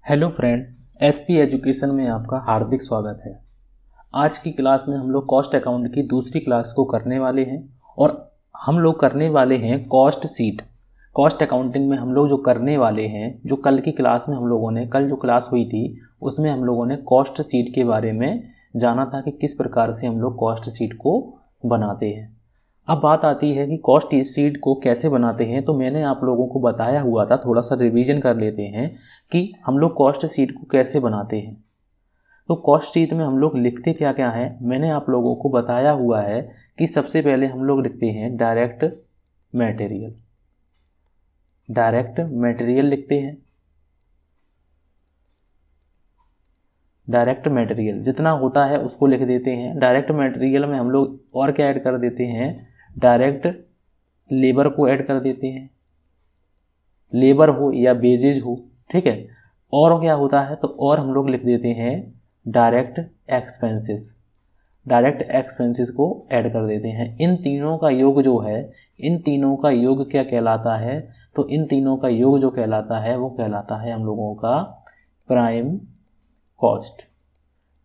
Hello friend, SP education में आपका हार्दिक स्वागत है। आज की क्लास में हम लोग कॉस्ट अकाउंट की दूसरी क्लास को करने वाले हैं और हम लोग करने वाले हैं कॉस्ट शीट। कॉस्ट अकाउंटिंग में हम लोग जो करने वाले हैं, जो कल की क्लास में हम लोगों ने, कल जो क्लास हुई थी उसमें हम लोगों ने कॉस्ट शीट के बारे में जाना था कि किस प्रकार से हम लोग कॉस्ट शीट को बनाते हैं। अब बात आती है कि कॉस्ट शीट को कैसे बनाते हैं। तो मैंने आप लोगों को बताया हुआ था, थोड़ा सा रिवीजन कर लेते हैं कि हम लोग कॉस्ट शीट को कैसे बनाते हैं। तो कॉस्ट शीट में हम लोग लिखते क्या क्या है, मैंने आप लोगों को बताया हुआ है कि सबसे पहले हम लोग लिखते हैं डायरेक्ट मटेरियल। डायरेक्ट मटेरियल लिखते हैं। डायरेक्ट मटेरियल जितना होता है उसको लिख देते हैं। डायरेक्ट मटेरियल में हम लोग और क्या ऐड कर देते हैं, डायरेक्ट लेबर को ऐड कर देते हैं, लेबर हो या वेजेज हो, ठीक है। और क्या होता है, तो और हम लोग लिख देते हैं डायरेक्ट एक्सपेंसेस। डायरेक्ट एक्सपेंसेस को ऐड कर देते हैं। इन तीनों का योग जो है, इन तीनों का योग क्या कहलाता है, तो इन तीनों का योग जो कहलाता है वो कहलाता है हम लोगों का प्राइम कॉस्ट।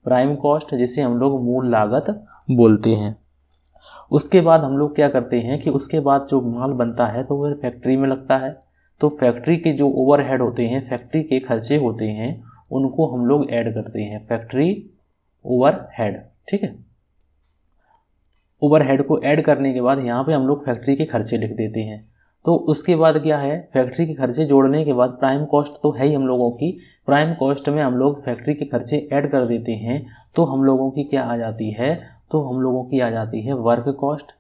प्राइम कॉस्ट जिसे हम लोग मूल लागत बोलते हैं। उसके बाद हम लोग क्या करते हैं कि उसके बाद जो माल बनता है तो वह फैक्ट्री में लगता है। तो फैक्ट्री के जो ओवरहेड होते हैं, फैक्ट्री के खर्चे होते हैं, उनको हम लोग ऐड करते हैं, फैक्ट्री ओवरहेड, ठीक है। ओवरहेड को ऐड करने के बाद यहाँ पे हम लोग फैक्ट्री के खर्चे लिख देते हैं। तो उसके बाद क्या है, फैक्ट्री के खर्चे जोड़ने के बाद प्राइम कॉस्ट तो है ही हम लोगों की। प्राइम कॉस्ट में हम लोग फैक्ट्री के खर्चे ऐड कर देते हैं। तो हम लोगों की क्या आ जाती है, तो हम लोगों की आ जाती है वर्क कॉस्ट।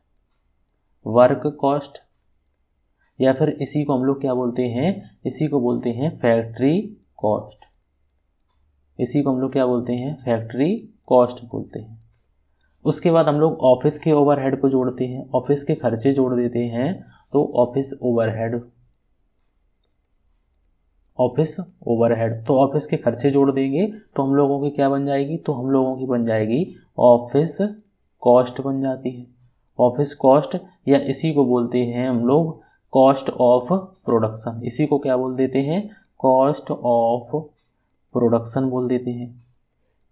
वर्क कॉस्ट या फिर इसी को हम लोग क्या बोलते हैं, इसी को बोलते हैं फैक्ट्री कॉस्ट। इसी को हम लोग क्या बोलते हैं, फैक्ट्री कॉस्ट बोलते हैं। उसके बाद हम लोग ऑफिस के ओवरहेड को जोड़ते हैं, ऑफिस के खर्चे जोड़ देते हैं। तो ऑफिस ओवरहेड, ऑफिस ओवरहेड, तो ऑफिस के खर्चे जोड़ देंगे तो हम लोगों की क्या बन जाएगी, तो हम लोगों की बन जाएगी ऑफिस कॉस्ट बन जाती है। ऑफिस कॉस्ट या इसी को बोलते हैं हम लोग कॉस्ट ऑफ प्रोडक्शन। इसी को क्या बोल देते हैं, कॉस्ट ऑफ प्रोडक्शन बोल देते हैं।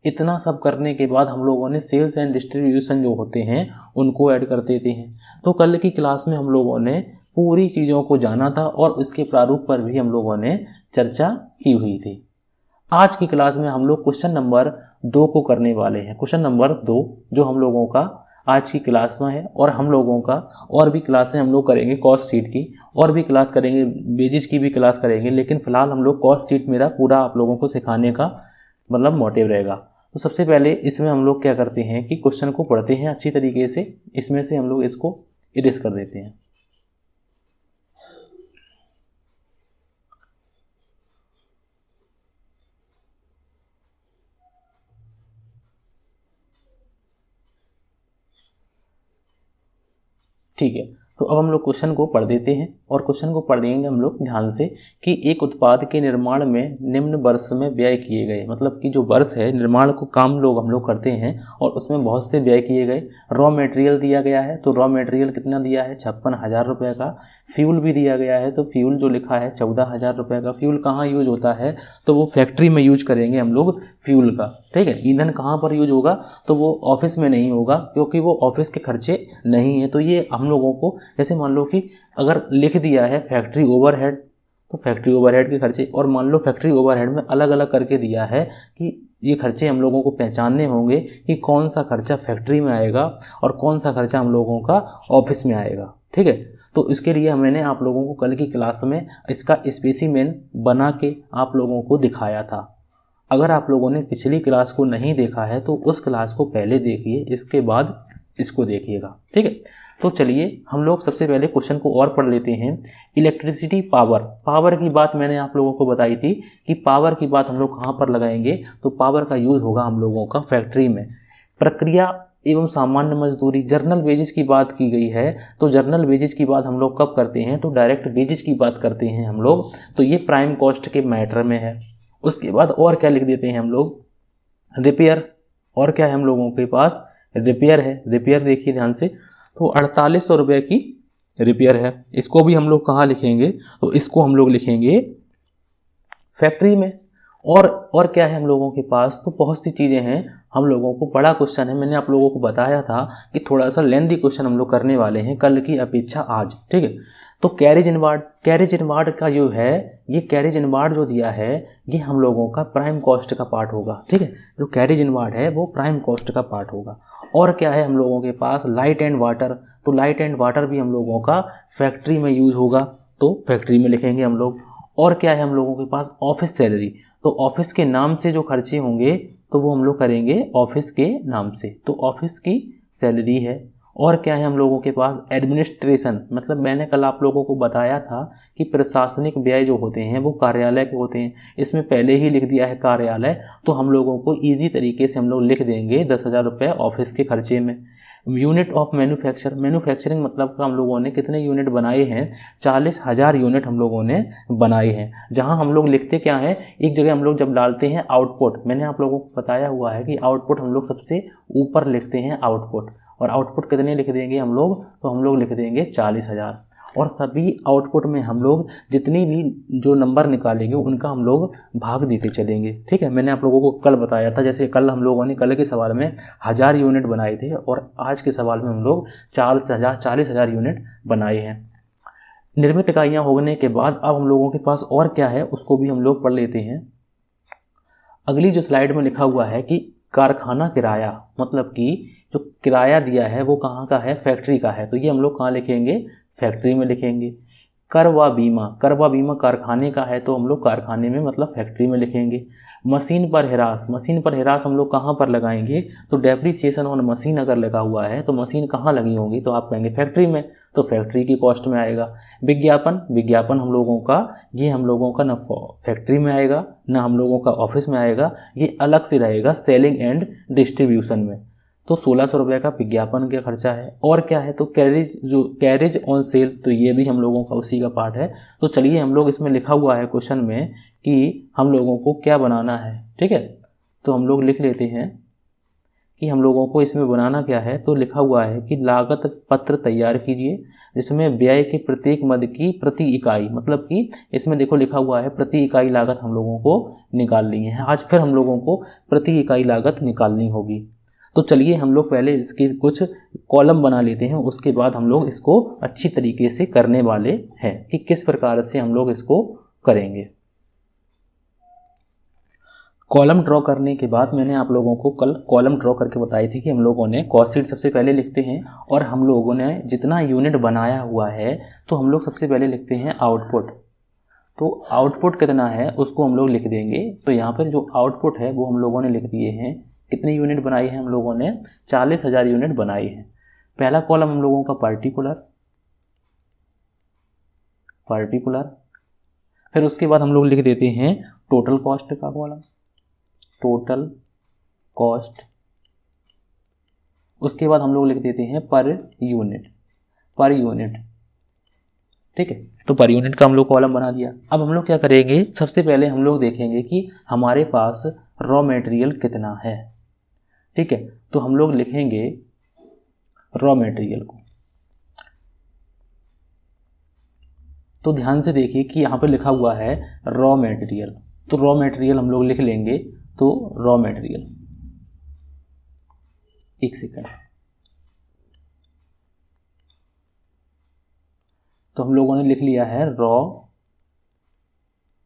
इतना सब करने के बाद हम लोगों ने सेल्स एंड डिस्ट्रीब्यूशन जो होते हैं उनको ऐड कर देते हैं। तो कल की क्लास में हम लोगों ने पूरी चीज़ों को जाना था और उसके प्रारूप पर भी हम लोगों ने चर्चा की हुई थी। आज की क्लास में हम लोग क्वेश्चन नंबर 2 को करने वाले हैं। क्वेश्चन नंबर 2 जो हम लोगों का आज की क्लास में है, और हम लोगों का और भी क्लासें हम लोग करेंगे कॉस्ट शीट की, और भी क्लास करेंगे, बेजिस की भी क्लास करेंगे, लेकिन फिलहाल हम लोग कॉस्ट शीट मेरा पूरा आप लोगों को सिखाने का मतलब मोटिव रहेगा। तो सबसे पहले इसमें हम लोग क्या करते हैं कि क्वेश्चन को पढ़ते हैं अच्छी तरीके से, इसमें से हम लोग इसको इरेज कर देते हैं। ठीक है, तो अब हम लोग क्वेश्चन को पढ़ देते हैं और क्वेश्चन को पढ़ देंगे हम लोग ध्यान से कि एक उत्पाद के निर्माण में निम्न वर्ष में व्यय किए गए, मतलब कि जो वर्ष है निर्माण को काम लोग हम लोग करते हैं और उसमें बहुत से व्यय किए गए। रॉ मटेरियल दिया गया है, तो रॉ मटेरियल कितना दिया है, 56,000 रुपये का। फ्यूल भी दिया गया है, तो फ्यूल जो लिखा है 14,000 रुपये का। फ्यूल कहाँ यूज होता है, तो वो फैक्ट्री में यूज करेंगे हम लोग फ्यूल का, ठीक है। ईंधन कहाँ पर यूज होगा, तो वो ऑफिस में नहीं होगा क्योंकि वो ऑफिस के खर्चे नहीं है। तो ये हम लोगों को, जैसे मान लो कि अगर लिख दिया है फैक्ट्री ओवरहेड, तो फैक्ट्री ओवरहेड के खर्चे, और मान लो फैक्ट्री ओवरहेड में अलग अलग करके दिया है कि ये खर्चे हम लोगों को पहचानने होंगे कि कौन सा खर्चा फैक्ट्री में आएगा और कौन सा खर्चा हम लोगों का ऑफिस में आएगा, ठीक है। तो इसके लिए मैंने आप लोगों को कल की क्लास में इसका स्पेसिमेन बना के आप लोगों को दिखाया था। अगर आप लोगों ने पिछली क्लास को नहीं देखा है तो उस क्लास को पहले देखिए, इसके बाद इसको देखिएगा, ठीक है। तो चलिए हम लोग सबसे पहले क्वेश्चन को और पढ़ लेते हैं। इलेक्ट्रिसिटी पावर, पावर की बात मैंने आप लोगों को बताई थी कि पावर की बात हम लोग कहाँ पर लगाएंगे, तो पावर का यूज होगा हम लोगों का फैक्ट्री में। प्रक्रिया एवं सामान्य मजदूरी, जर्नल वेजेस की बात की गई है, तो जर्नल वेजेस की बात हम लोग कब करते हैं, तो डायरेक्ट वेजेस की बात करते हैं हम लोग। तो ये प्राइम कॉस्ट के मैटर में है। उसके बाद और क्या लिख देते हैं हम लोग, रिपेयर। और क्या है हम लोगों के पास, रिपेयर है। रिपेयर देखिए ध्यान से, तो 4800 रुपये की रिपेयर है। इसको भी हम लोग कहाँ लिखेंगे, तो इसको हम लोग लिखेंगे फैक्ट्री में। और क्या है हम लोगों के पास, तो बहुत सी चीज़ें हैं हम लोगों को। बड़ा क्वेश्चन है, मैंने आप लोगों को बताया था कि थोड़ा सा लेंथी क्वेश्चन हम लोग करने वाले हैं कल की अपेक्षा आज, ठीक है। तो कैरेज इनवार्ड का जो है, ये कैरेज इनवार्ड जो दिया है ये हम लोगों का प्राइम कॉस्ट का पार्ट होगा, ठीक है। जो कैरेज इनवार्ड है वो प्राइम कॉस्ट का पार्ट होगा। और क्या है हम लोगों के पास, लाइट एंड वाटर, तो लाइट एंड वाटर भी हम लोगों का फैक्ट्री में यूज़ होगा, तो फैक्ट्री में लिखेंगे हम लोग। और क्या है हम लोगों के पास, ऑफिस सैलरी, तो ऑफिस के नाम से जो खर्चे होंगे तो वो हम लोग करेंगे ऑफिस के नाम से, तो ऑफिस की सैलरी है। और क्या है हम लोगों के पास, एडमिनिस्ट्रेशन, मतलब मैंने कल आप लोगों को बताया था कि प्रशासनिक व्यय जो होते हैं वो कार्यालय के होते हैं, इसमें पहले ही लिख दिया है कार्यालय, तो हम लोगों को ईजी तरीके से हम लोग लिख देंगे 10,000 रुपये ऑफिस के खर्चे में। यूनिट ऑफ मैन्युफैक्चरिंग मतलब हम लोगों ने कितने यूनिट बनाए हैं, 40,000 यूनिट हम लोगों ने बनाए हैं। जहां हम लोग लिखते क्या है, एक जगह हम लोग जब डालते हैं आउटपुट, मैंने आप लोगों को बताया हुआ है कि आउटपुट हम लोग सबसे ऊपर लिखते हैं आउटपुट, और आउटपुट कितने लिख देंगे हम लोग, तो हम लोग लिख देंगे 40,000। और सभी आउटपुट में हम लोग जितनी भी जो नंबर निकालेंगे उनका हम लोग भाग देते चलेंगे, ठीक है। मैंने आप लोगों को कल बताया था, जैसे कल हम लोगों ने कल के सवाल में 1000 यूनिट बनाए थे और आज के सवाल में हम लोग 40,000 यूनिट बनाए हैं। निर्मित इकाइयाँ होने के बाद अब हम लोगों के पास और क्या है उसको भी हम लोग पढ़ लेते हैं। अगली जो स्लाइड में लिखा हुआ है कि कारखाना किराया, मतलब कि जो किराया दिया है वो कहाँ का है, फैक्ट्री का है, तो ये हम लोग कहाँ लिखेंगे, फैक्ट्री में लिखेंगे। कर व बीमा कारखाने का है, तो हम लोग कारखाने में मतलब फैक्ट्री में लिखेंगे। मशीन पर हिरास हम लोग कहाँ पर लगाएंगे, तो डेप्रिसिएशन ऑन मशीन अगर लगा हुआ है तो मशीन कहाँ लगी होगी, तो आप कहेंगे फैक्ट्री में, तो फैक्ट्री की कॉस्ट में आएगा। विज्ञापन हम लोगों का, ये हम लोगों का न फैक्ट्री में आएगा ना हम लोगों का ऑफिस में आएगा, ये अलग से रहेगा सेलिंग एंड डिस्ट्रीब्यूशन में, तो 1600 रुपये का विज्ञापन का खर्चा है। और क्या है, तो कैरेज ऑन सेल, तो ये भी हम लोगों का उसी का पार्ट है। तो चलिए हम लोग, इसमें लिखा हुआ है क्वेश्चन में कि हम लोगों को क्या बनाना है, ठीक है। तो हम लोग लिख लेते हैं कि हम लोगों को इसमें बनाना क्या है, तो लिखा हुआ है कि लागत पत्र तैयार कीजिए जिसमें व्यय के प्रत्येक मद की प्रति इकाई, मतलब कि इसमें देखो लिखा हुआ है प्रति इकाई लागत हम लोगों को निकालनी है। आज फिर हम लोगों को प्रति इकाई लागत निकालनी होगी। तो चलिए हम लोग पहले इसके कुछ कॉलम बना लेते हैं, उसके बाद हम लोग इसको अच्छी तरीके से करने वाले हैं कि किस प्रकार से हम लोग इसको करेंगे। कॉलम ड्रॉ करने के बाद मैंने आप लोगों को कल कॉलम ड्रॉ करके बताई थी कि हम लोगों ने कॉस्ट शीट सबसे पहले लिखते हैं, और हम लोगों ने जितना यूनिट बनाया हुआ है तो हम लोग सबसे पहले लिखते हैं आउटपुट। तो आउटपुट कितना है उसको हम लोग लिख देंगे। तो यहाँ पर जो आउटपुट है वो हम लोगों ने लिख दिए हैं, कितनी यूनिट बनाई है हम लोगों ने, 40,000 यूनिट बनाई है। पहला कॉलम हम लोगों का पार्टिकुलर, फिर उसके बाद हम लोग लिख देते हैं टोटल कॉस्ट का कॉलम, टोटल कॉस्ट। उसके बाद हम लोग लिख देते हैं पर यूनिट, ठीक है। तो पर यूनिट का हम लोग कॉलम बना दिया। अब हम लोग क्या करेंगे, सबसे पहले हम लोग देखेंगे कि हमारे पास रॉ मटेरियल कितना है, ठीक है। तो हम लोग लिखेंगे रॉ मटेरियल को। तो ध्यान से देखिए कि यहाँ पे लिखा हुआ है रॉ मटेरियल, तो रॉ मटेरियल हम लोग लिख लेंगे। तो रॉ मटेरियल, एक सेकंड, तो हम लोगों ने लिख लिया है रॉ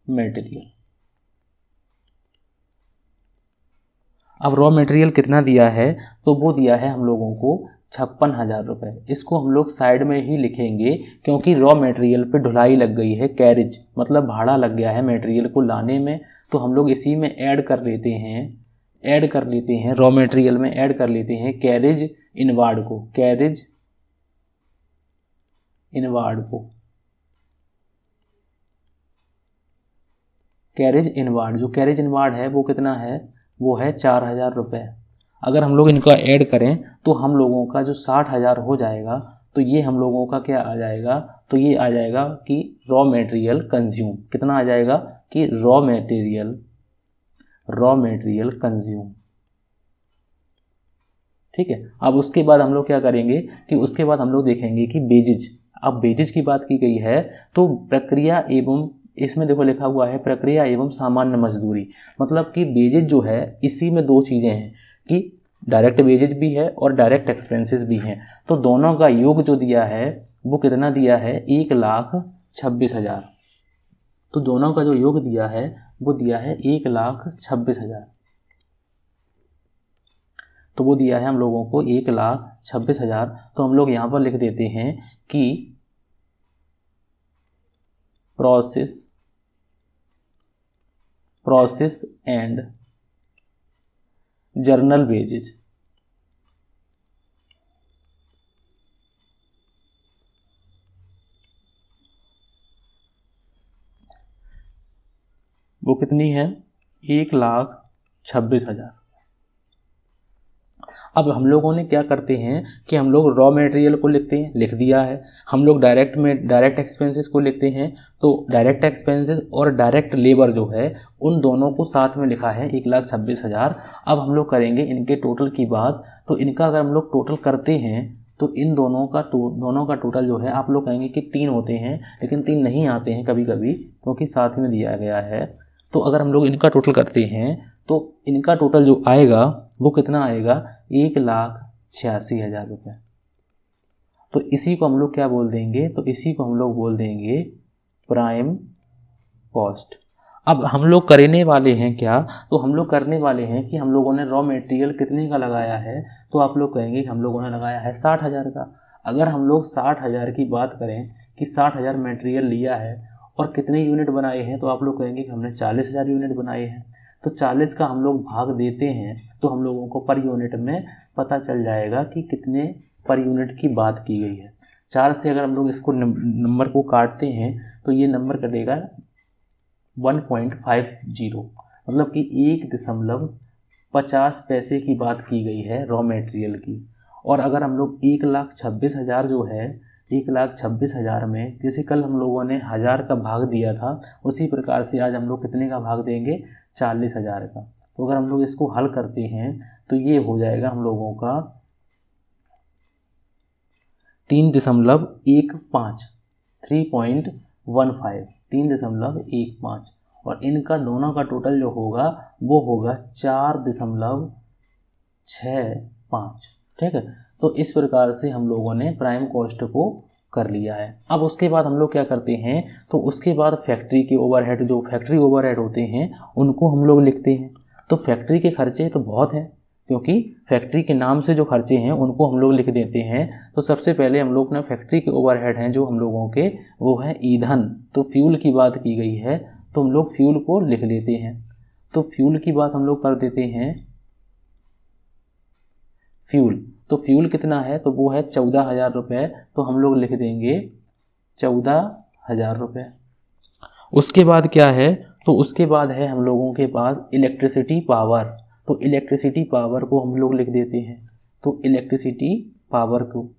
मटेरियल। अब रॉ मटेरियल कितना दिया है, तो वो दिया है हम लोगों को 56,000 रुपये। इसको हम लोग साइड में ही लिखेंगे क्योंकि रॉ मटेरियल पे ढुलाई लग गई है, कैरेज मतलब भाड़ा लग गया है मटेरियल को लाने में, तो हम लोग इसी में ऐड कर लेते हैं रॉ मटेरियल में ऐड कर लेते हैं कैरेज इनवार्ड को, कैरेज इनवार्ड जो कैरेज इनवार्ड है वो कितना है, वो है 4,000 रुपये। अगर हम लोग इनका ऐड करें तो हम लोगों का जो 60,000 हो जाएगा, तो ये हम लोगों का क्या आ जाएगा, तो ये आ जाएगा कि रॉ मटेरियल कंज्यूम, कितना आ जाएगा कि रॉ मटेरियल कंज्यूम, ठीक है। अब उसके बाद हम लोग क्या करेंगे कि उसके बाद हम लोग देखेंगे कि बेजिज। अब बेजिज की बात की गई है तो प्रक्रिया एवं इसमें देखो लिखा हुआ है प्रक्रिया एवं सामान्य मजदूरी, मतलब कि वेजेज जो है इसी में दो चीज़ें हैं कि डायरेक्ट वेजेज भी है और डायरेक्ट एक्सपेंसेस भी हैं। तो दोनों का योग जो दिया है वो कितना दिया है, 1,26,000। तो दोनों का जो योग दिया है वो दिया है 1,26,000। तो वो दिया है हम लोगों को 1,26,000। तो हम लोग यहाँ पर लिख देते हैं कि प्रोसेस एंड जर्नल वेजेज, वो कितनी है, 1,26,000। अब हम लोगों ने क्या करते हैं कि हम लोग रॉ मटेरियल को लिखते हैं, लिख दिया है। हम लोग डायरेक्ट एक्सपेंसेस को लिखते हैं, तो डायरेक्ट एक्सपेंसेस और डायरेक्ट लेबर जो है उन दोनों को साथ में लिखा है 1,26,000। अब हम लोग करेंगे इनके टोटल की बात। तो इनका अगर हम लोग टोटल करते हैं तो इन दोनों का टोटल जो है, आप लोग कहेंगे कि 3 होते हैं, लेकिन 3 नहीं आते हैं कभी कभी क्योंकि साथ में दिया गया है। तो अगर हम लोग इनका टोटल करते हैं तो इनका टोटल जो आएगा वो कितना आएगा, 1,86,000 रुपये। तो इसी को हम लोग क्या बोल देंगे, तो इसी को हम लोग बोल देंगे प्राइम कॉस्ट। अब हम लोग करने वाले हैं क्या, तो हम लोग करने वाले हैं कि हम लोगों ने रॉ मटेरियल कितने का लगाया है, तो आप लोग कहेंगे कि हम लोगों ने लगाया है 60,000 का। अगर हम लोग 60,000 की बात करें कि 60,000 मटेरियल लिया है और कितने यूनिट बनाए हैं, तो आप लोग कहेंगे कि हमने 40,000 यूनिट बनाए हैं। तो 40 का हम लोग भाग देते हैं तो हम लोगों को पर यूनिट में पता चल जाएगा कि कितने पर यूनिट की बात की गई है। 4 से अगर हम लोग इसको नंबर को काटते हैं तो ये नंबर कटेगा 1.50, मतलब कि 1.50 पैसे की बात की गई है रॉ मटेरियल की। और अगर हम लोग 1,26,000 जो है, 1,26,000 में जैसे कल हम लोगों ने 1000 का भाग दिया था, उसी प्रकार से आज हम लोग कितने का भाग देंगे, 40,000 का। तो अगर हम लोग इसको हल करते हैं तो ये हो जाएगा हम लोगों का 3.15, 3.15, और इनका दोनों का टोटल जो होगा वो होगा 4.65। ठीक है, तो इस प्रकार से हम लोगों ने प्राइम कॉस्ट को कर लिया है। अब उसके बाद हम लोग क्या करते हैं, तो उसके बाद फैक्ट्री के ओवरहेड, जो फैक्ट्री ओवरहेड होते हैं उनको हम लोग लिखते हैं। तो फैक्ट्री के खर्चे तो बहुत हैं, क्योंकि फैक्ट्री के नाम से जो खर्चे हैं उनको हम लोग लिख देते हैं। तो सबसे पहले हम लोग ना फैक्ट्री के ओवरहेड हैं जो हम लोगों के, वो है ईंधन। तो फ्यूल की बात की गई है तो हम लोग फ्यूल को लिख लेते हैं। तो फ्यूल की बात हम लोग कर देते हैं, फ्यूल। तो फ्यूल कितना है, तो वो है 14,000 रुपये। तो हम लोग लिख देंगे 14,000 रुपये। उसके बाद क्या है, तो उसके बाद है हम लोगों के पास इलेक्ट्रिसिटी पावर। तो इलेक्ट्रिसिटी पावर को हम लोग लिख देते हैं। तो इलेक्ट्रिसिटी पावर को,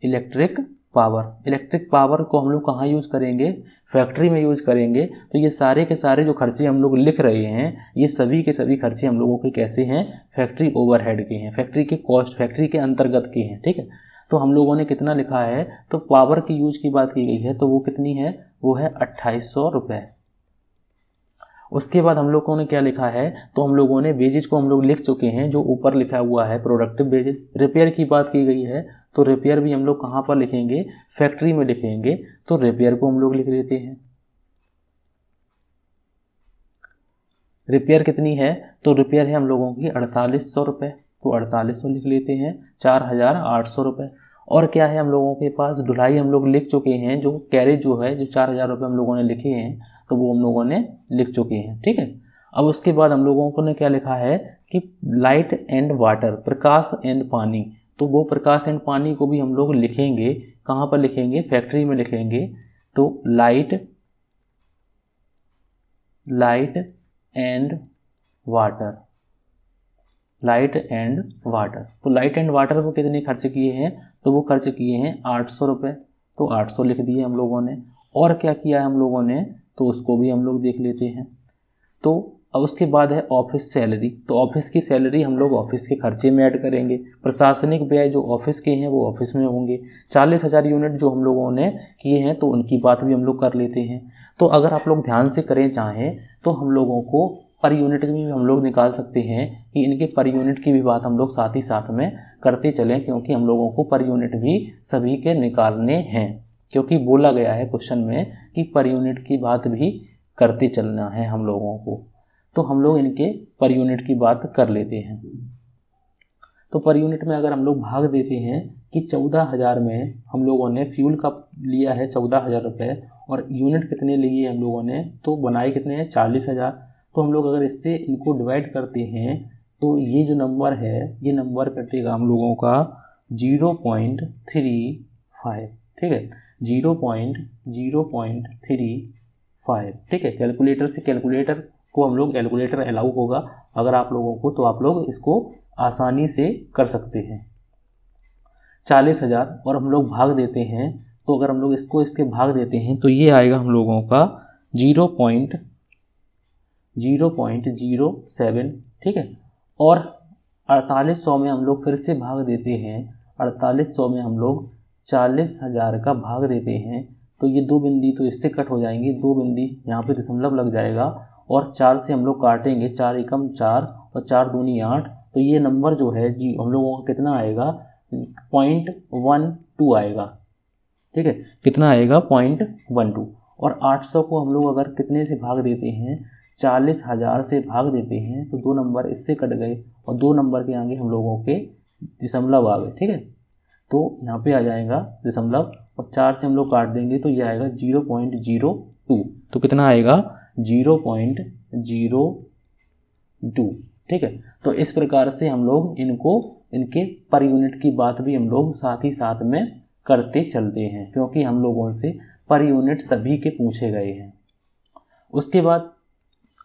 इलेक्ट्रिक पावर को हम लोग कहाँ यूज़ करेंगे, फैक्ट्री में यूज़ करेंगे। तो ये सारे के सारे जो खर्चे हम लोग लिख रहे हैं, ये सभी के सभी खर्चे हम लोगों के कैसे हैं, फैक्ट्री ओवरहेड के हैं, फैक्ट्री के कॉस्ट, फैक्ट्री के अंतर्गत के हैं। ठीक है, तो हम लोगों ने कितना लिखा है, तो पावर की यूज की बात की गई है तो वो कितनी है, वो है 2800 रुपये। उसके बाद हम लोगों ने क्या लिखा है, तो हम लोगों ने वेजेज को हम लोग लिख चुके हैं, जो ऊपर लिखा हुआ है प्रोडक्टिव वेजेज। रिपेयर की बात की गई है तो रिपेयर भी हम लोग कहाँ पर लिखेंगे, फैक्ट्री में लिखेंगे। तो रिपेयर को हम लोग लिख देते हैं। रिपेयर कितनी है, तो रिपेयर है हम लोगों की 4800 रुपये। तो 4800 लिख लेते हैं, 4,800 रुपये। और क्या है हम लोगों के पास, ढुलाई हम लोग लिख चुके हैं, जो कैरेज जो है, जो 4,000 रुपये हम लोगों ने लिखे हैं तो वो हम लोगों ने लिख चुके हैं। ठीक है, अब उसके बाद हम लोगों को ने क्या लिखा है कि light and water, Prakash and पानी। तो वो प्रकाश एंड पानी को भी हम लोग लिखेंगे, कहाँ पर लिखेंगे, फैक्ट्री में लिखेंगे। तो लाइट एंड वाटर, तो लाइट एंड वाटर को कितने खर्च किए हैं, तो वो खर्च किए हैं 800 रुपये। तो 800 लिख दिए हम लोगों ने। और क्या किया है हम लोगों ने, तो उसको भी हम लोग देख लेते हैं। तो अब उसके बाद है ऑफिस सैलरी। तो ऑफिस की सैलरी हम लोग ऑफिस के खर्चे में ऐड करेंगे। प्रशासनिक व्यय जो ऑफिस के हैं वो ऑफिस में होंगे। 40,000 यूनिट जो हम लोगों ने किए हैं तो उनकी बात भी हम लोग कर लेते हैं। तो अगर आप लोग ध्यान से करें चाहें तो हम लोगों को पर यूनिट भी हम लोग निकाल सकते हैं कि इनके पर यूनिट की भी बात हम लोग साथ ही साथ में करते चलें, क्योंकि हम लोगों को पर यूनिट भी सभी के निकालने हैं, क्योंकि बोला गया है क्वेश्चन में कि पर यूनिट की बात भी करते चलना है हम लोगों को। तो हम लोग इनके पर यूनिट की बात कर लेते हैं। तो पर यूनिट में अगर हम लोग भाग देते हैं कि 14,000 में हम लोगों ने फ्यूल का लिया है 14,000 रुपये, और यूनिट कितने लिए हम लोगों ने, तो बनाए कितने हैं 40,000। तो हम लोग अगर इससे इनको डिवाइड करते हैं तो ये जो नंबर है ये नंबर कटेगा हम लोगों का 0.35, ठीक है, 0.035, ठीक है। कैलकुलेटर से कैलकुलेटर को हम लोग कैलकुलेटर अलाउ होगा अगर आप लोगों को, तो आप लोग इसको आसानी से कर सकते हैं। 40,000 और हम लोग भाग देते हैं, तो अगर हम लोग इसको इसके भाग देते हैं तो ये आएगा हम लोगों का 0.07, ठीक है। और 4800 में हम लोग फिर से भाग देते हैं। 4800 में हम लोग 40,000 का भाग देते हैं, तो ये 2 बिंदी तो इससे कट हो जाएंगी, 2 बिंदी यहाँ पे दशमलव लग जाएगा, और 4 से हम लोग काटेंगे, 4 एकम 4 और 4 दूनी 8। तो ये नंबर जो है जी हम लोगों का कितना आएगा 0.12 आएगा, ठीक है। कितना आएगा 0.12। और 800 को हम लोग अगर कितने से भाग देते हैं, 40,000 से भाग देते हैं, तो 2 नंबर इससे कट गए और 2 नंबर के आगे हम लोगों के दशमलव आ गए, ठीक है। तो यहाँ पे आ जाएगा दशमलव, और 4 से हम लोग काट देंगे तो ये आएगा 0.02। तो कितना आएगा 0.02, ठीक है। तो इस प्रकार से हम लोग इनके पर यूनिट की बात भी हम लोग साथ ही साथ में करते चलते हैं, क्योंकि हम लोगों से पर यूनिट सभी के पूछे गए हैं। उसके बाद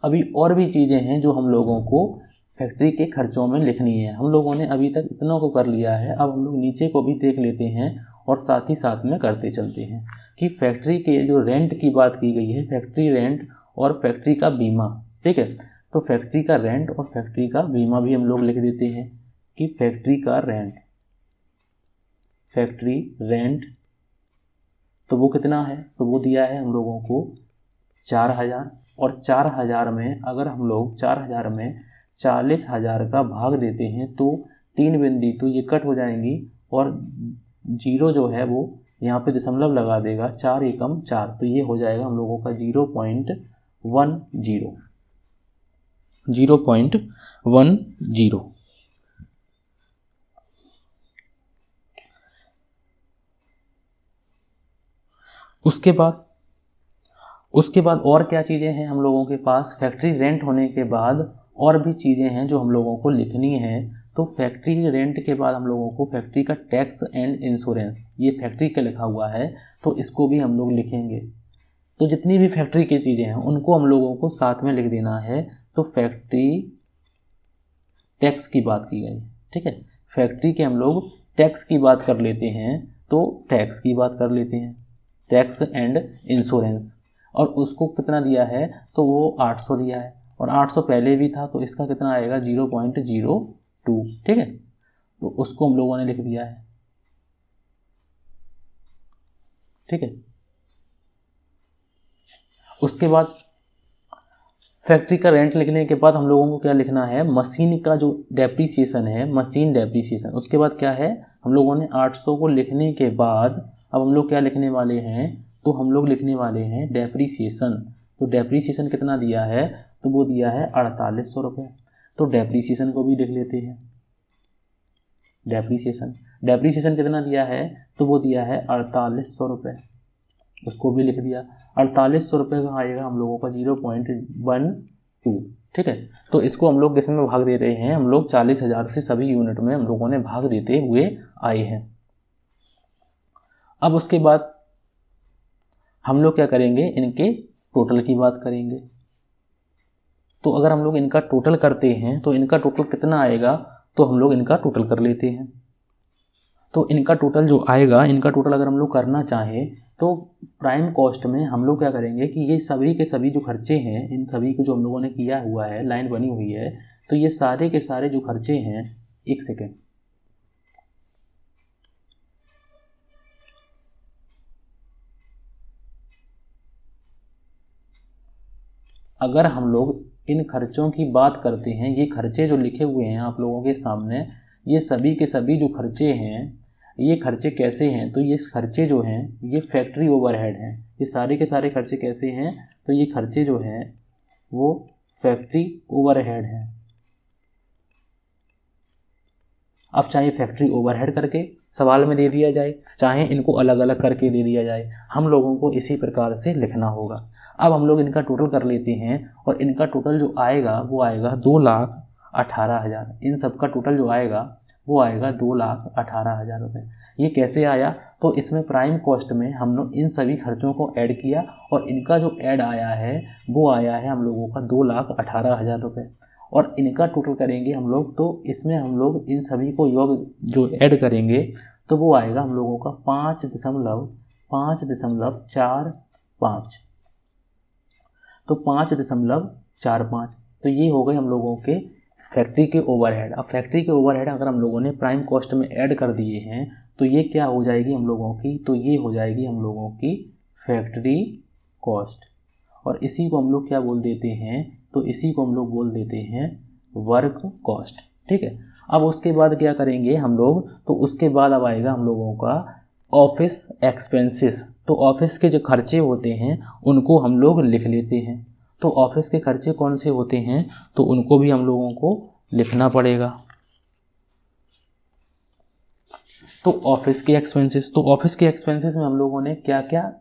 अभी और भी चीज़ें हैं जो हम लोगों को फैक्ट्री के खर्चों में लिखनी है। हम लोगों ने अभी तक इतना को कर लिया है, अब हम लोग नीचे को भी देख लेते हैं और साथ ही साथ में करते चलते हैं कि फैक्ट्री के जो रेंट की बात की गई है, फैक्ट्री रेंट और फैक्ट्री का बीमा, ठीक है। तो फैक्ट्री का रेंट और फैक्ट्री का बीमा भी हम लोग लिख देते हैं कि फैक्ट्री का रेंट, फैक्ट्री रेंट तो वो कितना है, तो वो दिया है हम लोगों को 4,000, और 4,000 में अगर हम लोग 4,000 में 40,000 का भाग देते हैं तो 3 बिंदी तो ये कट हो जाएंगी, और 0 जो है वो यहाँ पे दशमलव लगा देगा, 4 एकम 4, तो ये हो जाएगा हम लोगों का 0.10। उसके बाद और क्या चीज़ें हैं हम लोगों के पास, फैक्ट्री रेंट होने के बाद और भी चीज़ें हैं जो हम लोगों को लिखनी है। तो फैक्ट्री रेंट के बाद हम लोगों को फैक्ट्री का टैक्स एंड इंश्योरेंस, ये फैक्ट्री का लिखा हुआ है, तो इसको भी हम लोग लिखेंगे। तो जितनी भी फैक्ट्री की चीज़ें हैं उनको हम लोगों को साथ में लिख देना है। तो फैक्ट्री टैक्स की बात की गई, ठीक है। फैक्ट्री के हम लोग टैक्स की बात कर लेते हैं, तो टैक्स की बात कर लेते हैं, टैक्स एंड इंश्योरेंस, और उसको कितना दिया है, तो वो 800 दिया है, और 800 पहले भी था, तो इसका कितना आएगा 0.02, ठीक है। तो उसको हम लोगों ने लिख दिया है, ठीक है। उसके बाद फैक्ट्री का रेंट लिखने के बाद हम लोगों को क्या लिखना है, मशीन का जो डेप्रीसिएशन है, मशीन डेप्रीसिएशन। उसके बाद क्या है, हम लोगों ने 800 को लिखने के बाद अब हम लोग क्या लिखने वाले हैं, तो हम लोग लिखने वाले हैं डेप्रीसिएशन। तो डेप्रीसिएशन कितना दिया है, तो वो दिया है 4800 रुपये। तो डेप्रीसिएशन को भी लिख लेते हैं, डेप्रीसिएशन कितना दिया है, तो वो दिया है 4800 रुपये, उसको भी लिख दिया। 4800 रुपये का आएगा हम लोगों का 0.12, ठीक है। तो इसको हम लोग किस में भाग दे रहे हैं, हम लोग 40,000 से सभी यूनिट में हम लोगों ने भाग देते हुए आए हैं। अब उसके बाद हम लोग क्या करेंगे, इनके टोटल की बात करेंगे। तो अगर हम लोग इनका टोटल करते हैं तो इनका टोटल कितना आएगा, तो हम लोग इनका टोटल कर लेते हैं। तो इनका टोटल जो आएगा, इनका टोटल अगर हम लोग करना चाहें तो प्राइम कॉस्ट में हम लोग क्या करेंगे कि ये सभी के सभी जो खर्चे हैं, इन सभी को जो हम लोगों ने किया हुआ है, लाइन बनी हुई है, तो ये सारे के सारे जो खर्चे हैं, एक सेकेंड, अगर हम लोग इन खर्चों की बात करते हैं, ये खर्चे जो लिखे हुए हैं आप लोगों के सामने, ये सभी के सभी जो खर्चे हैं, ये खर्चे कैसे हैं, तो ये खर्चे जो हैं ये फैक्ट्री ओवरहेड हैं। ये सारे के सारे खर्चे कैसे हैं, तो ये खर्चे जो हैं वो फैक्ट्री ओवरहेड हैं। अब चाहे फैक्ट्री ओवरहेड करके सवाल में दे दिया जाए, चाहे इनको अलग अलग करके दे दिया जाए, हम लोगों को इसी प्रकार से लिखना होगा। अब हम लोग इनका टोटल कर लेते हैं और इनका टोटल जो आएगा वो आएगा 2,18,000। इन सब का टोटल जो आएगा वो आएगा 2,18,000 रुपये। ये कैसे आया, तो इसमें प्राइम कॉस्ट में हम लोग इन सभी खर्चों को ऐड किया और इनका जो ऐड आया है वो आया है हम लोगों का 2,18,000 रुपये। और इनका टोटल करेंगे हम लोग, तो इसमें हम लोग इन सभी को योग जो ऐड करेंगे तो वो आएगा हम लोगों का 5.45। तो 5.45, तो ये हो गए हम लोगों के फैक्ट्री के ओवरहेड। अब फैक्ट्री के ओवरहेड अगर हम लोगों ने प्राइम कॉस्ट में ऐड कर दिए हैं तो ये क्या हो जाएगी हम लोगों की, तो ये हो जाएगी हम लोगों की फैक्ट्री कॉस्ट। और इसी को हम लोग क्या बोल देते हैं, तो इसी को हम लोग बोल देते हैं वर्क कॉस्ट। ठीक है, अब उसके बाद क्या करेंगे हम लोग, तो उसके बाद अब आएगा हम लोगों का ऑफिस एक्सपेंसेस। तो ऑफिस के जो खर्चे होते हैं उनको हम लोग लिख लेते हैं। तो ऑफिस के खर्चे कौन से होते हैं, तो उनको भी हम लोगों को लिखना पड़ेगा। तो ऑफिस के एक्सपेंसेस, तो ऑफिस के एक्सपेंसेस में हम लोगों ने क्या क्या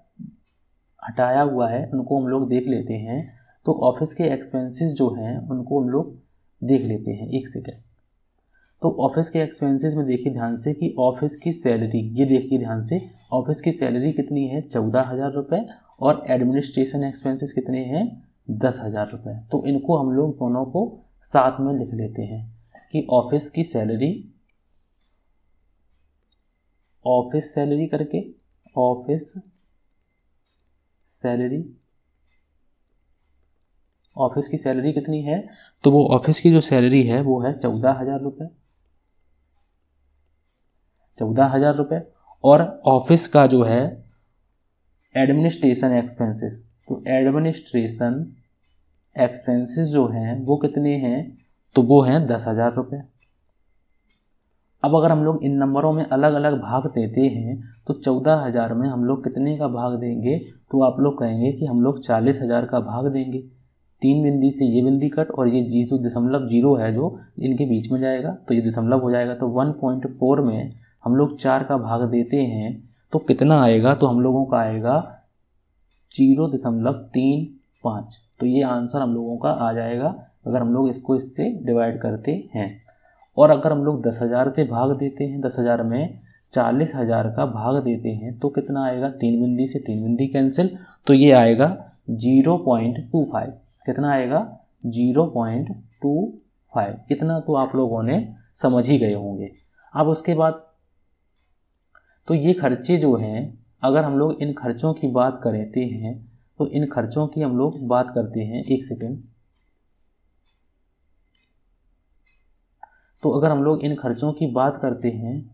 हटाया हुआ है उनको हम लोग देख लेते हैं। तो ऑफिस के एक्सपेंसेस जो हैं उनको हम लोग देख लेते हैं, एक सेकेंड। तो ऑफिस के एक्सपेंसेस में देखिए ध्यान से कि ऑफिस की सैलरी, ये देखिए ध्यान से, ऑफिस की सैलरी कितनी है 14,000 रुपये और एडमिनिस्ट्रेशन एक्सपेंसेस कितने हैं 10,000 रुपये। तो इनको हम लोग दोनों को साथ में लिख लेते हैं कि ऑफिस की सैलरी, ऑफिस सैलरी करके, ऑफिस सैलरी, ऑफिस की सैलरी कितनी है, तो वो ऑफिस की जो सैलरी है वो है 14,000 रुपये, 14,000 रुपये। और ऑफिस का जो है एडमिनिस्ट्रेशन एक्सपेंसेस, तो एडमिनिस्ट्रेशन एक्सपेंसेस जो हैं वो कितने हैं, तो वो हैं 10,000 रुपये। अब अगर हम लोग इन नंबरों में अलग अलग भाग देते हैं तो 14,000 में हम लोग कितने का भाग देंगे, तो आप लोग कहेंगे कि हम लोग 40,000 का भाग देंगे। 3 बिंदी से ये बिंदी कट और ये 0.0 है जो इनके बीच में जाएगा, तो ये दशमलव हो जाएगा। तो 1.4 में हम लोग 4 का भाग देते हैं तो कितना आएगा, तो हम लोगों का आएगा 0.35। तो ये आंसर हम लोगों का आ जाएगा अगर हम लोग इसको इससे डिवाइड करते हैं। और अगर हम लोग 10,000 से भाग देते हैं, 10,000 में 40,000 का भाग देते हैं तो कितना आएगा, 3 बिंदी से 3 बिंदी कैंसिल, तो ये आएगा 0.25। कितना आएगा 0.25। इतना तो आप लोगों ने समझ ही गए होंगे। अब उसके बाद तो ये खर्चे जो हैं, अगर हम लोग इन खर्चों की बात करते हैं तो इन खर्चों की हम लोग बात करते हैं, एक सेकेंड। तो अगर हम लोग इन खर्चों की बात करते हैं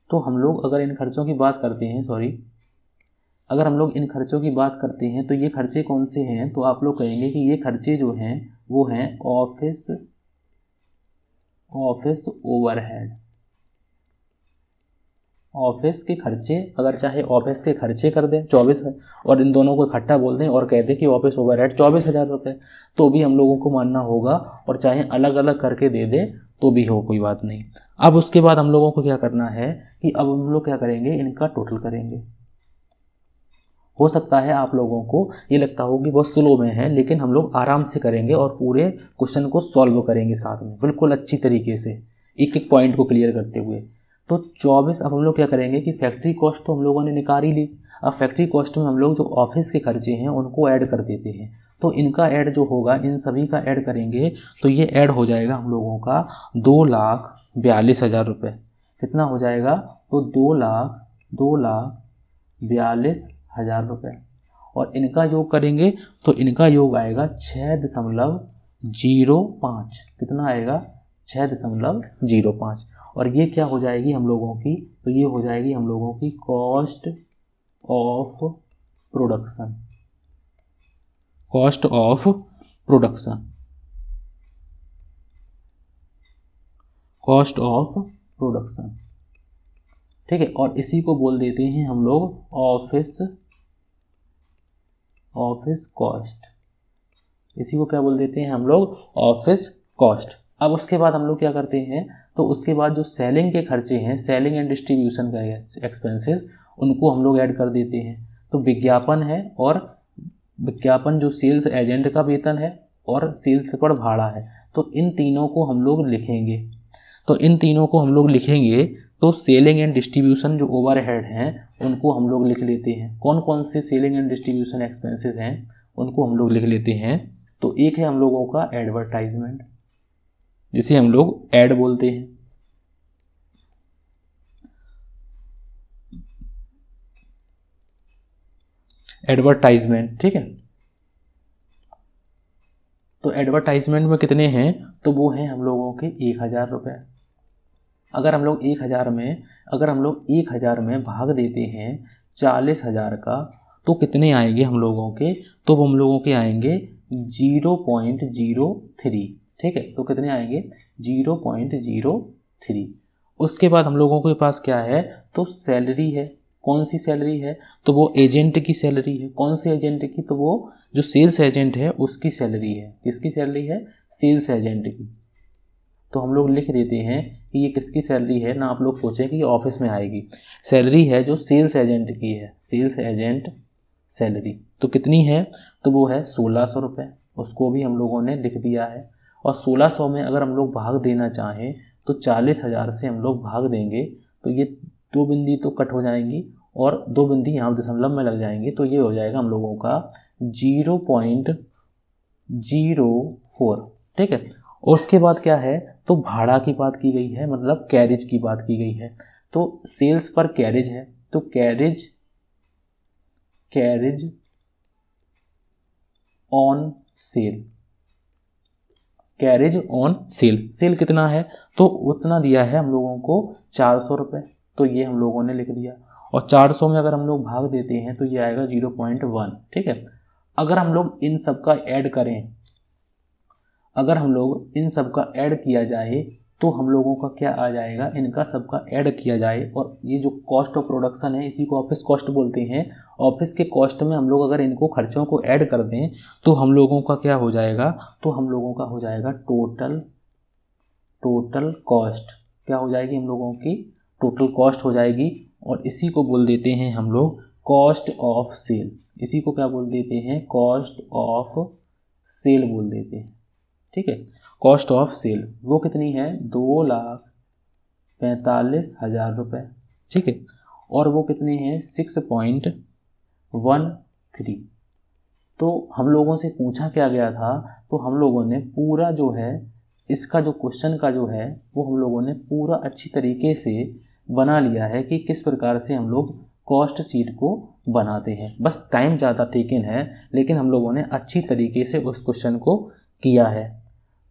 तो हम लोग अगर इन खर्चों की बात करते हैं, अगर हम लोग इन खर्चों की बात करते हैं तो ये खर्चे कौन से हैं, तो आप लोग कहेंगे कि ये खर्चे जो हैं वो हैं ऑफिस ओवरहेड। ऑफिस के खर्चे, अगर चाहे ऑफिस के खर्चे कर दें 24 है और इन दोनों को इकट्ठा बोल दें और कह दें कि ऑफिस ओवरहेड 24,000 रुपये, तो भी हम लोगों को मानना होगा। और चाहे अलग अलग करके दे दें तो भी हो, कोई बात नहीं। अब उसके बाद हम लोगों को क्या करना है कि अब हम लोग क्या करेंगे, इनका टोटल करेंगे। हो सकता है आप लोगों को ये लगता हो कि बहुत स्लो में है, लेकिन हम लोग आराम से करेंगे और पूरे क्वेश्चन को सॉल्व करेंगे साथ में बिल्कुल अच्छी तरीके से, एक एक पॉइंट को क्लियर करते हुए। तो 24, अब हम लोग क्या करेंगे कि फैक्ट्री कॉस्ट तो हम लोगों ने निकाल ही ली। अब फैक्ट्री कॉस्ट में हम लोग जो ऑफिस के खर्चे हैं उनको ऐड कर देते हैं। तो इनका ऐड जो होगा, इन सभी का ऐड करेंगे तो ये ऐड हो जाएगा हम लोगों का 2,42,000 रुपये। कितना हो जाएगा? तो 2,42,000 रुपये। और इनका योग करेंगे तो इनका योग आएगा 6.05। कितना आएगा? 6.05। और ये क्या हो जाएगी हम लोगों की? तो ये हो जाएगी हम लोगों की cost of production. Cost of production, cost of production, ठीक है। और इसी को बोल देते हैं हम लोग ऑफिस कॉस्ट। इसी को क्या बोल देते हैं हम लोग? Office cost. अब उसके बाद हम लोग क्या करते हैं? तो उसके बाद जो सेलिंग के खर्चे हैं, सेलिंग एंड डिस्ट्रीब्यूशन का एक्सपेंसेस, उनको हम लोग ऐड कर देते हैं। तो विज्ञापन है, और विज्ञापन जो सेल्स एजेंट का वेतन है, और सेल्स पर भाड़ा है। तो इन तीनों को हम लोग लिखेंगे। तो सेलिंग एंड डिस्ट्रीब्यूशन जो ओवरहेड हैं उनको हम लोग लिख लेते हैं। कौन कौन से सेलिंग एंड डिस्ट्रीब्यूशन एक्सपेंसेस हैं उनको हम लोग लिख लेते हैं। तो एक है हम लोगों का एडवर्टाइजमेंट, जिसे हम लोग ऐड बोलते हैं। एडवर्टाइजमेंट, ठीक है। तो एडवर्टाइजमेंट में कितने हैं? तो वो हैं हम लोगों के 1,000 रुपये। अगर हम लोग 1,000 में भाग देते हैं 40,000 का, तो कितने आएंगे हम लोगों के? तो हम लोगों के आएंगे 0.03, ठीक है। तो कितने आएंगे? 0.03। उसके बाद हम लोगों के पास क्या है? तो सैलरी है। कौन सी सैलरी है? तो वो एजेंट की सैलरी है। कौन से एजेंट की? तो वो जो सेल्स एजेंट है उसकी सैलरी है। किसकी सैलरी है? सेल्स एजेंट की। तो हम लोग लिख देते हैं कि ये किसकी सैलरी है, ना आप लोग सोचें कि ये ऑफिस में आएगी। सैलरी है जो सेल्स एजेंट की है, सेल्स एजेंट सैलरी। तो कितनी है? तो वो है 1,600 रुपये। उसको भी हम लोगों ने लिख दिया है। और 1,600 में अगर हम लोग भाग देना चाहें तो 40,000 से हम लोग भाग देंगे तो ये 2 बिंदी तो कट हो जाएंगी और 2 बिंदी यहाँ दशमलव में लग जाएंगे। तो ये हो जाएगा हम लोगों का 0.04, ठीक है। और उसके बाद क्या है? तो भाड़ा की बात की गई है, मतलब कैरेज की बात की गई है। तो सेल्स पर कैरेज है, तो carriage on sale, carriage on sale. Sale कितना है? तो उतना दिया है हम लोगों को 400 रुपये। तो ये हम लोगों ने लिख दिया। और 400 में अगर हम लोग भाग देते हैं तो ये आएगा 0.1, ठीक है। अगर हम लोग इन सब का ऐड करें, अगर हम लोग इन सब का ऐड किया जाए तो हम लोगों का क्या आ जाएगा? इनका सबका ऐड किया जाए और ये जो कॉस्ट ऑफ प्रोडक्शन है इसी को ऑफिस कॉस्ट बोलते हैं। ऑफिस के कॉस्ट में हम लोग अगर इनको खर्चों को ऐड कर दें तो हम लोगों का क्या हो जाएगा? तो हम लोगों का हो जाएगा टोटल कॉस्ट। क्या हो जाएगी? हम लोगों की टोटल कॉस्ट हो जाएगी। और इसी को बोल देते हैं हम लोग कॉस्ट ऑफ सेल। इसी को क्या बोल देते हैं? कॉस्ट ऑफ सेल बोल देते हैं, ठीक है। कॉस्ट ऑफ सेल वो कितनी है? 2,45,000 रुपये, ठीक है। और वो कितने हैं? 6.13। तो हम लोगों से पूछा क्या गया था? तो हम लोगों ने पूरा जो है इसका जो क्वेश्चन का जो है वो हम लोगों ने पूरा अच्छी तरीके से बना लिया है कि किस प्रकार से हम लोग कॉस्ट शीट को बनाते हैं। बस टाइम ज़्यादा टेकन है, लेकिन हम लोगों ने अच्छी तरीके से उस क्वेश्चन को किया है।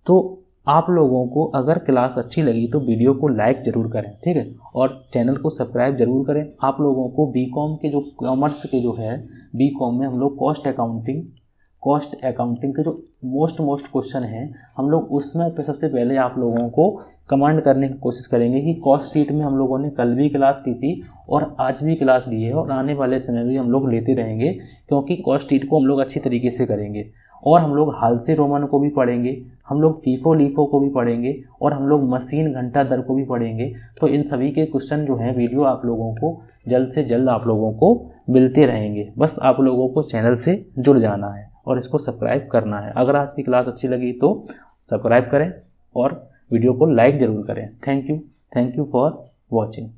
तो आप लोगों को अगर क्लास अच्छी लगी तो वीडियो को लाइक ज़रूर करें, ठीक है। और चैनल को सब्सक्राइब ज़रूर करें। आप लोगों को बीकॉम के जो कॉमर्स के जो है बीकॉम में हम लोग कॉस्ट अकाउंटिंग के जो मोस्ट क्वेश्चन हैं हम लोग उसमें सबसे पहले आप लोगों को कमांड करने की कोशिश करेंगे कि कॉस्ट शीट में हम लोगों ने कल भी क्लास ली थी और आज भी क्लास ली है और आने वाले समय भी हम लोग लेते रहेंगे, क्योंकि कॉस्ट शीट को हम लोग अच्छी तरीके से करेंगे। और हम लोग हाल से रोमन को भी पढ़ेंगे, हम लोग फीफो लीफो को भी पढ़ेंगे और हम लोग मशीन घंटा दर को भी पढ़ेंगे। तो इन सभी के क्वेश्चन जो हैं वीडियो आप लोगों को जल्द से जल्द आप लोगों को मिलते रहेंगे। बस आप लोगों को चैनल से जुड़ जाना है और इसको सब्सक्राइब करना है। अगर आज की क्लास अच्छी लगी तो सब्सक्राइब करें और वीडियो को लाइक ज़रूर करें। Thank you for watching.